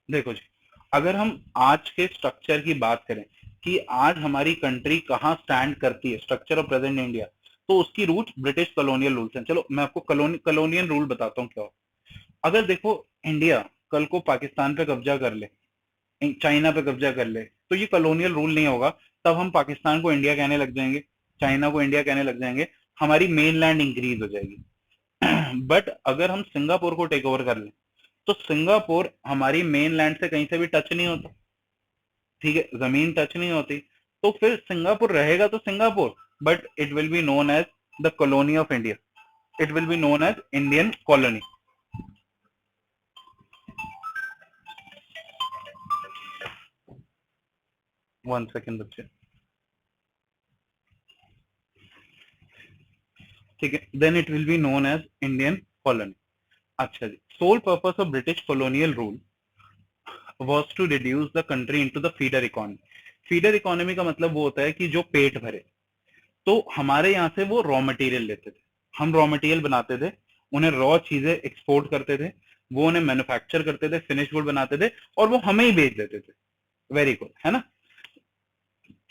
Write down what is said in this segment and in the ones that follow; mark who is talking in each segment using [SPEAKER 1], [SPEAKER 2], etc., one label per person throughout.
[SPEAKER 1] देखो जी, अगर हम आज के स्ट्रक्चर की बात करें कि आज हमारी कंट्री कहाँ स्टैंड करती है, स्ट्रक्चर ऑफ प्रेजेंट इंडिया, तो उसकी रूट ब्रिटिश कॉलोनियल रूल्स हैं। चलो मैं आपको कॉलोनियल रूल बताता हूँ क्या हो। अगर देखो, इंडिया कल को पाकिस्तान पे कब्जा कर ले, चाइना पे कब्जा कर ले, तो ये कॉलोनियल रूल नहीं होगा। तब हम पाकिस्तान को इंडिया कहने लग जाएंगे, चाइना को इंडिया कहने लग जाएंगे, हमारी मेन लैंड इंक्रीज हो जाएगी। बट अगर हम सिंगापुर को टेक ओवर कर लें, तो सिंगापुर हमारी मेन लैंड से कहीं से भी टच नहीं होता, ठीक है, जमीन टच नहीं होती। तो फिर सिंगापुर रहेगा तो Singapore, but it will be known as the colony of India, it will be known as Indian colony. One second बच्चे, ठीक है, then it will be known as Indian colony. अच्छा जी, sole purpose of British colonial rule was to reduce the country into the feeder economy। Feeder economy का मतलब वो होता है कि जो पेट भरे। तो हमारे यहाँ से वो रॉ मटेरियल लेते थे, हम रॉ मटेरियल बनाते थे, उन्हें रॉ चीजें एक्सपोर्ट करते थे, वो उन्हें मैन्युफैक्चर करते थे, फिनिश गुड बनाते थे, और वो हमें ही बेच देते थे। वेरी गुड, है ना,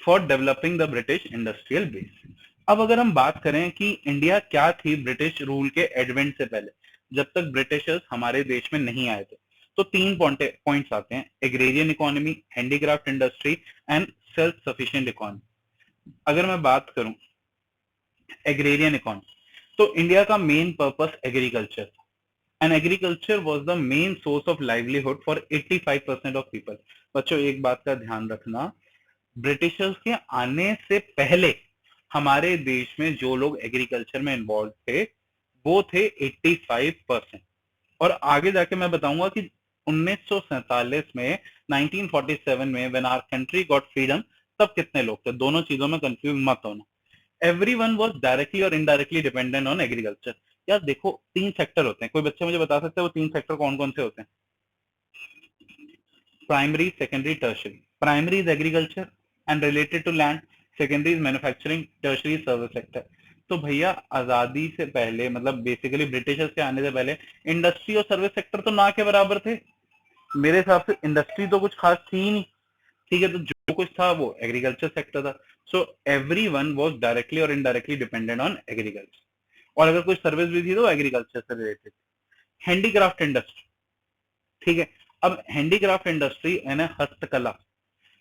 [SPEAKER 1] for developing the British industrial base. अब अगर हम बात करें कि इंडिया क्या थी ब्रिटिश रूल के एडवेंट से पहले, जब तक ब्रिटिशर्स हमारे देश में नहीं आए थे, तो तीन पॉइंट्स आते हैं: agrarian economy, handicraft industry and self sufficient economy. अगर मैं बात करूं एग्रेरियन इकोनॉमी, तो इंडिया का main purpose agriculture, and agriculture was the main source of livelihood for 85% of people. बच्चों एक बात का ध्यान रखना, ब्रिटिशर्स के आने से पहले हमारे देश में जो लोग एग्रीकल्चर में इन्वॉल्व थे वो थे 85%। और आगे जाके मैं बताऊंगा कि 1947 में, 1947 में when our country got freedom, तब कितने लोग थे। दोनों चीजों में कंफ्यूज मत होना। एवरीवन वाज डायरेक्टली और इनडायरेक्टली डिपेंडेंट ऑन एग्रीकल्चर। यार देखो, तीन सेक्टर होते हैं, कोई बच्चे मुझे बता सकते हैं वो तीन सेक्टर कौन कौन से होते हैं? Primary, secondary, tertiary. Primary is agriculture and related to land, secondary is manufacturing, tertiary service sector. तो भैया आजादी से पहले, मतलब बेसिकली ब्रिटिशर्स के आने से पहले, इंडस्ट्री और सर्विस सेक्टर तो ना के बराबर थे। मेरे हिसाब से इंडस्ट्री तो कुछ खास थी ही नहीं, ठीक है, तो जो कुछ था वो एग्रीकल्चर सेक्टर था। So every one was directly और इनडायरेक्टली डिपेंडेंट ऑन एग्रीकल्चर, और अगर कोई सर्विस भी थी तो एग्रीकल्चर से रिलेटेड। हैंडीक्राफ्ट इंडस्ट्री, ठीक है। अब हैंडीक्राफ्ट इंडस्ट्री यानी हस्तकला,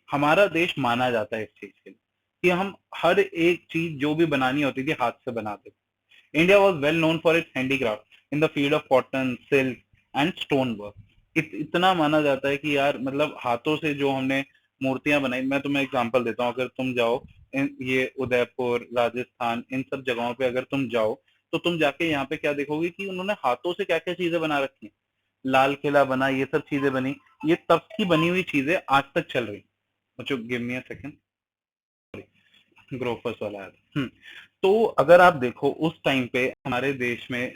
[SPEAKER 1] हमारा देश माना जाता है इस चीज के लिए कि हम हर एक चीज जो भी बनानी होती थी हाथ से बनाते थे। India was well known for its handicraft in the field of cotton, silk and stone work. इतना माना जाता है कि यार मतलब हाथों से जो हमने मूर्तियां बनाई, मैं तुम्हें एग्जांपल देता हूँ, अगर तुम जाओ ये उदयपुर, राजस्थान, इन सब जगहों पे अगर तुम जाओ, तो तुम जाके यहाँ पे क्या देखोगे कि उन्होंने हाथों से क्या क्या चीजें बना रखी हैं। लाल किला बना, ये सब चीजें बनी, ये तब की बनी हुई चीजें आज तक चल रही। बच्चों give me a second, Grofers वाला है। तो अगर आप देखो उस टाइम पे हमारे देश में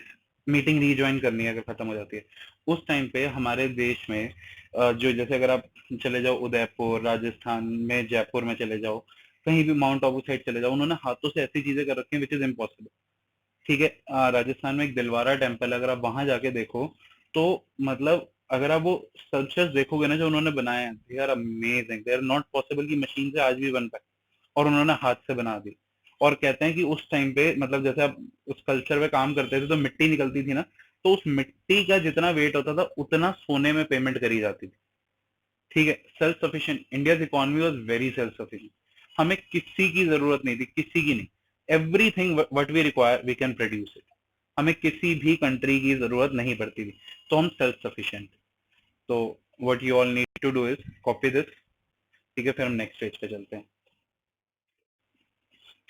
[SPEAKER 1] मीटिंग रीज्वाइन करनी है, अगर खत्म हो जाती है, उस टाइम पे हमारे देश में जो, जैसे अगर आप चले जाओ उदयपुर, राजस्थान में जयपुर में चले जाओ, कहीं भी माउंट आबू साइड चले जाओ, उन्होंने हाथों से ऐसी चीजें कर रखी हैं विच इज इम्पॉसिबल, ठीक है। राजस्थान में एक दिलवारा टेम्पल, अगर आप वहां जाके देखो, तो मतलब अगर आप वो स्कल्पचर्स देखोगे ना जो उन्होंने बनाए हैं, they are amazing, they are not possible कि मशीन से आज भी बन पाए, और उन्होंने हाथ से बना दी। और कहते हैं कि उस टाइम पे, मतलब जैसे आप उस कल्चर पे काम करते थे तो मिट्टी निकलती थी ना, तो उस मिट्टी का जितना वेट होता था उतना सोने में पेमेंट करी जाती थी, ठीक है। Self sufficient, India economy was very self sufficient. हमें किसी की जरूरत नहीं थी, किसी की नहीं। Everything what we require we can produce it. हमें किसी भी कंट्री की जरूरत नहीं पड़ती थी, तो हम सेल्फ सफिशिएंट। तो what you all need to do is copy this, ठीक है, फिर हम नेक्स्ट स्टेज पे चलते हैं।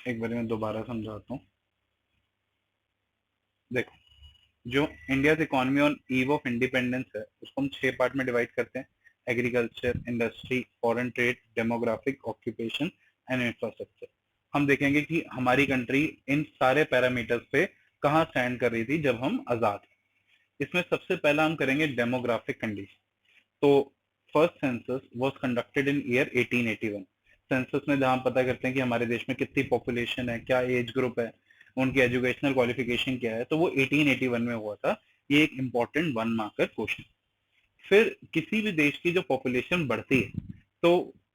[SPEAKER 1] एक बार मैं दोबारा समझाता हूँ। देखो, जो India economy on eve of independence है, उसको हम 6 पार्ट में डिवाइड करते हैं: agriculture, industry, foreign trade, demographic, occupation and infrastructure. हम देखेंगे कि हमारी कंट्री इन सारे पैरामीटर्स पे कहाँ स्टैंड कर रही थी जब हम आजाद थे। इसमें सबसे पहला हम करेंगे डेमोग्राफिक कंडीशन। तो first census was conducted in year 1881। Census में जहां पता करते हैं कि हमारे देश में कितनी पॉपुलेशन है, क्या एज ग्रुप है, उनकी एजुकेशनल क्वालिफिकेशन क्या है, तो वो 1881 में हुआ था। ये एक इंपॉर्टेंट 1 मार्कर क्वेश्चन। फिर किसी भी देश की जो पॉपुलेशन बढ़ती है तो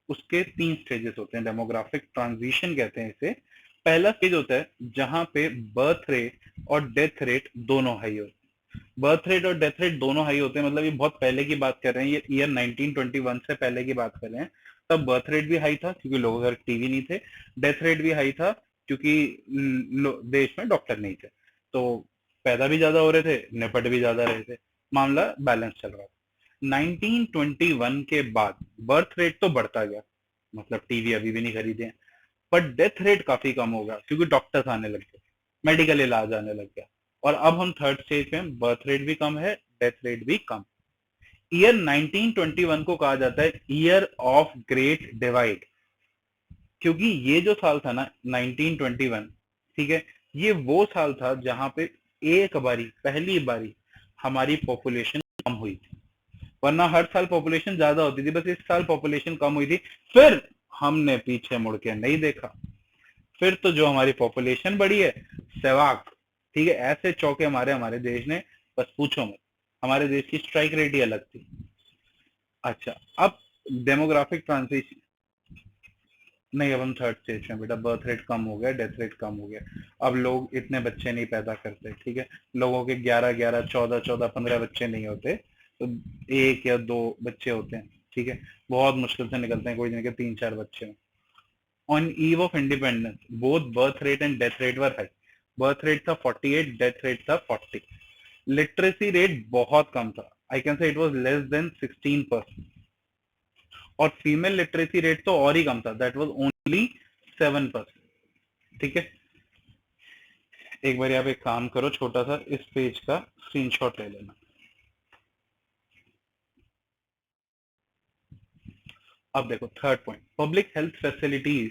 [SPEAKER 1] उसके 3 स्टेजेस होते हैं, डेमोग्राफिक ट्रांजिशन कहते हैं इसे। पहला स्टेज होता है जहां पे बर्थ रेट और डेथ रेट दोनों हाई होते हैं। बर्थ रेट और डेथ रेट दोनों हाई होते हैं मतलब ये बहुत पहले की बात कर रहे हैं, ये ईयर 1921 से पहले की बात कर रहे हैं। तब बर्थ रेट भी हाई था क्योंकि लोगों के घर टीवी नहीं थे, डेथ रेट भी हाई था क्योंकि देश में डॉक्टर नहीं थे, तो पैदा भी ज्यादा हो रहे थे, निपट भी ज्यादा रहे थे, मामला बैलेंस चल रहा था। 1921 के बाद बर्थ रेट तो बढ़ता गया, मतलब टीवी अभी भी नहीं खरीदे हैं, पर डेथ रेट काफी कम होगा क्योंकि डॉक्टर्स आने लग गए, मेडिकल इलाज आने लग गया। और अब हम थर्ड स्टेज में, बर्थ रेट भी कम है, डेथ रेट भी कम। ईयर 1921 को कहा जाता है ईयर ऑफ ग्रेट डिवाइड, क्योंकि ये जो साल था ना 1921, ठीक है, ये वो साल था जहां पे एक बारी, पहली बारी हमारी पॉपुलेशन कम हुई थी। वरना हर साल पॉपुलेशन ज्यादा होती थी, बस इस साल पॉपुलेशन कम हुई थी। फिर हमने पीछे मुड़ के नहीं देखा, फिर तो जो हमारी पॉपुलेशन बढ़ी है, सहवाग, ठीक है, ऐसे चौके मारे हमारे देश ने, बस पूछो मत। हमारे देश की स्ट्राइक रेट ही अलग थी। अच्छा, अब डेमोग्राफिक ट्रांजिशन नहीं, अब हम थर्ड स्टेज में बेटा, बर्थ रेट कम हो गया, डेथ रेट कम हो गया, अब लोग इतने बच्चे नहीं पैदा करते, ठीक है, लोगों के 11-11, 14-14, 15 बच्चे नहीं होते, तो 1 या 2 बच्चे होते हैं, ठीक है, बहुत मुश्किल से निकलते हैं, कोई दिन के 3-4 बच्चे। On eve of independence both birth rate and death rate were high, birth rate था 48, डेथ रेट था 40। लिटरेसी रेट बहुत कम था, I can say it was less than 16%, और फीमेल लिटरेसी रेट तो और ही कम था, दैट वाज ओनली 7%, ठीक है। एक बार आप एक काम करो, छोटा सा इस पेज का स्क्रीनशॉट ले लेना। अब देखो third point, public health facilities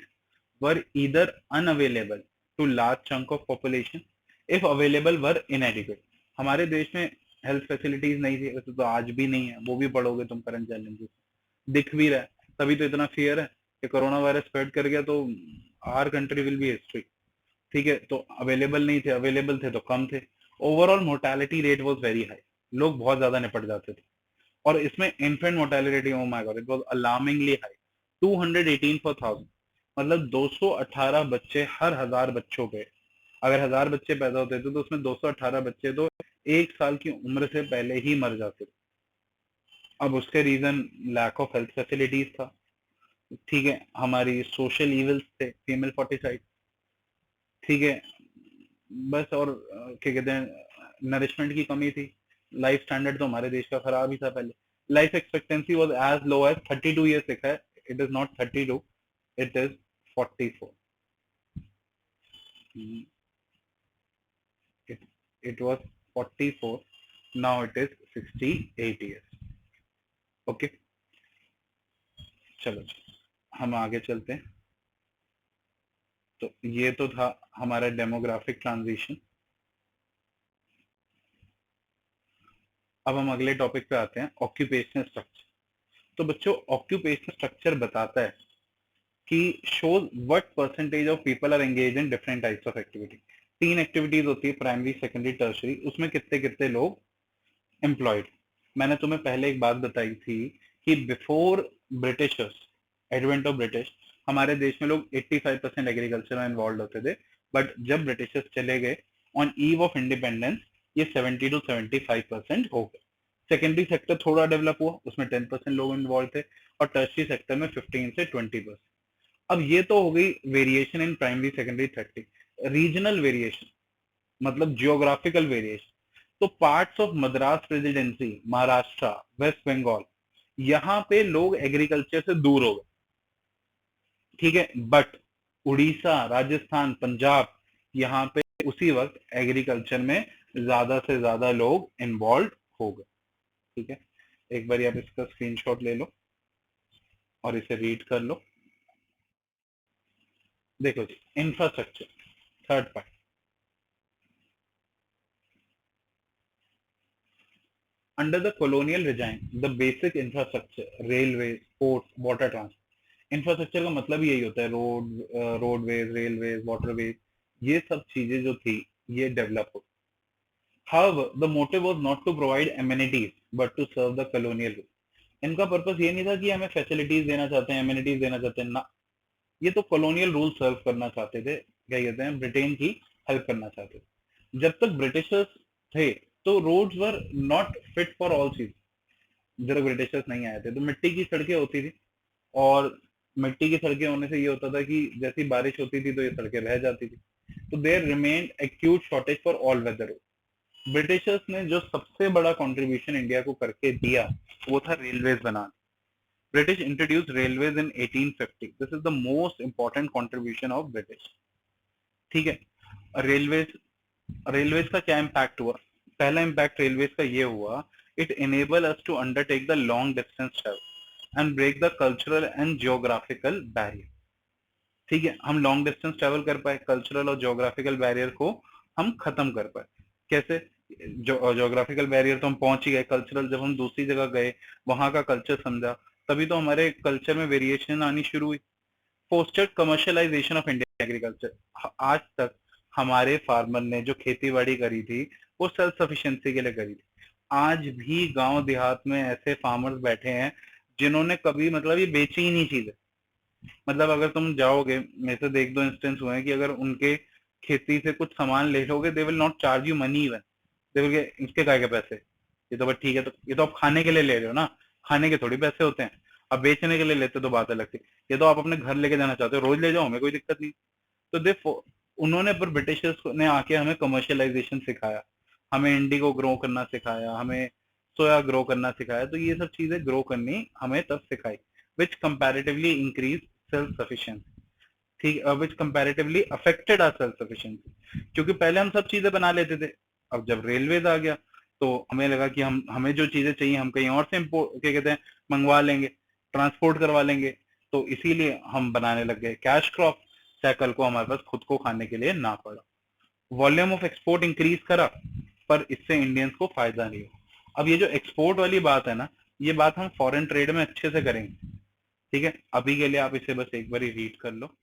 [SPEAKER 1] were either unavailable to large chunk of population if available were inadequate. हमारे देश में हेल्थ फैसिलिटीज नहीं थी, वैसे तो आज भी नहीं है, वो भी पढ़ोगे तुम करंट चैलेंजेस, दिख भी रहा है, तभी तो इतना फियर है कि कोरोना वायरस स्प्रेड कर गया तो our country will be history, ठीक है। तो अवेलेबल नहीं थे, अवेलेबल थे तो कम थे। Overall mortality rate was very high, लोग बहुत ज्यादा निपट जाते थे, और इसमें infant mortality, oh my God, it was alarmingly high, 218 पर 1000, मतलब 218 बच्चे हर 1000 बच्चों पे। अगर 1000 बच्चे पैदा होते थे तो उसमें 218 बच्चे तो 1 साल की उम्र से पहले ही मर जाते थे। अब उसके reason lack of health facilities था, ठीक है, हमारी सोशल इविल्स थे, फीमेल फोर्टिसाइड, ठीक है, बस, और क्या कहते हैं, नरिशमेंट की कमी थी। लाइफ स्टैंडर्ड तो हमारे देश का खराब ही था पहले। Life expectancy was as low as 32 years लिखा है, it is not 32, it is 44। It was 44, now it is 68 years. Okay, चलो हम आगे चलते हैं। तो ये तो था हमारा डेमोग्राफिक ट्रांजिशन। अब हम अगले टॉपिक पे आते हैं, ऑक्यूपेशनल स्ट्रक्चर। तो बच्चों, ऑक्यूपेशनल स्ट्रक्चर बताता है कि shows what percentage of people are engage in different types of activity. 3 activities होती है, प्राइमरी, सेकेंडरी, टर्शरी, उसमें कितने कितने लोग एम्प्लॉयड। मैंने तुम्हें पहले एक बात बताई थी कि before Britishers, advent of British, हमारे देश में लोग 85% एग्रीकल्चर में इन्वॉल्व होते थे, बट जब ब्रिटिशर्स चले गए ऑन ईव ऑफ इंडिपेंडेंस, ये 70 to 75% हो गए। सेकेंडरी सेक्टर थोड़ा डेवलप हुआ, उसमें 10% लोग इन्वॉल्व थे, और टर्शरी सेक्टर में 15 से 20%। अब ये तो हो गई variation in primary, secondary, tertiary. Regional variation मतलब जियोग्राफिकल वेरिएशन, तो parts of Madras presidency, Maharashtra, West Bengal, यहाँ पे लोग एग्रीकल्चर से दूर हो गए, ठीक है, बट उड़ीसा, राजस्थान, पंजाब, यहाँ पे उसी वक्त एग्रीकल्चर में ज्यादा से ज्यादा लोग इन्वॉल्व हो गए, ठीक है। एक बार आप इसका स्क्रीनशॉट ले लो और इसे रीड कर लो। देखो जी, infrastructure, third part. Under the colonial regime, the basic infrastructure, railways, ports, water transport, infrastructure का मतलब यही होता है, रोडवेज, रेलवेज, वाटरवेज, ये सब चीजें जो थी ये डेवलप हो। However, the motive was not to provide amenities but to serve the colonial rule. इनका पर्पस ये नहीं था कि हमें फैसिलिटीज देना चाहते हैं, एमिनिटीज देना चाहते हैं ना, ये तो कॉलोनियल रूल सर्व करना चाहते थे, क्या कहते हैं, ब्रिटेन की हेल्प करना चाहते थे। जब तक ब्रिटिशर्स थे तो roads were not fit for all चीज। जब तक ब्रिटिशर्स नहीं आए थे तो मिट्टी की सड़कें होती थी, और मिट्टी की सड़कें होने से ये होता था कि जैसी बारिश होती थी तो ये सड़कें बह जाती थी। तो there remained acute shortage for all weather road. Britishers ने जो सबसे बड़ा कंट्रीब्यूशन इंडिया को करके दिया वो था railways banana. British introduced railways in 1850. This is the most important contribution of British. ठीक है। रेलवेज, रेलवेज का क्या इम्पैक्ट हुआ? पहला इम्पैक्ट रेलवेज का ये हुआ, it enable us to undertake the long distance travel and break the cultural and geographical barrier. ठीक है, हम लॉन्ग डिस्टेंस ट्रेवल कर पाए, कल्चरल और जियोग्राफिकल बैरियर को हम खत्म कर पाए। कैसे? जियोग्राफिकल बैरियर तो हम पहुंच ही गए, कल्चरल जब हम दूसरी जगह गए, वहां का कल्चर समझा, तभी तो हमारे कल्चर में वेरिएशन आनी शुरू हुई। Fostered commercialisation of Indian agriculture. आज तक हमारे फार्मर ने जो खेती बाड़ी करी थी वो सेल्फ सफिशिएंसी के लिए करी थी। आज भी गांव देहात में ऐसे फार्मर्स बैठे हैं जिन्होंने कभी मतलब ये बेची ही नहीं चीजें। मतलब अगर तुम जाओगे, मेरे से देख दो इंस्टेंस हुए हैं कि अगर उनके खेती से कुछ सामान ले लोगे, they will not charge you money even, they will इसके काय के पैसे, ये तो बस ठीक है, तो ये तो आप खाने के लिए ले रहे हो ना, खाने के थोड़ी पैसे होते हैं। अब बेचने के लिए लेते तो बात अलग थी, ये तो आप अपने घर लेके जाना चाहते हो, रोज ले जाओ, हमें कोई दिक्कत नहीं। तो दे उन्होंने पर ब्रिटिशर्स ने आके हमें कमर्शियलाइजेशन सिखाया, हमें इंडिगो ग्रो करना सिखाया, हमें सोया ग्रो करना सिखाया। तो ये सब चीजें ग्रो करनी हमें तब सिखाई, which comparatively increase self sufficiency. ठीक, which comparatively affected our self sufficiency, क्योंकि पहले हम सब चीजें बना लेते थे। अब जब रेलवेज आ गया तो हमें लगा कि हमें जो चीजें चाहिए हम कहीं और से इम्पोर्ट, क्या कहते हैं, मंगवा लेंगे, ट्रांसपोर्ट करवा लेंगे। तो इसीलिए हम बनाने लग गए कैश क्रॉप, चाहे कल को हमारे पास खुद को खाने के लिए ना पड़ा। वॉल्यूम ऑफ एक्सपोर्ट इंक्रीज करा, पर इससे इंडियंस को फायदा नहीं हुआ। अब ये जो एक्सपोर्ट वाली बात है ना, ये बात हम फॉरेन ट्रेड में अच्छे से करेंगे। ठीक है, अभी के लिए आप इसे बस एक बार रीड कर लो।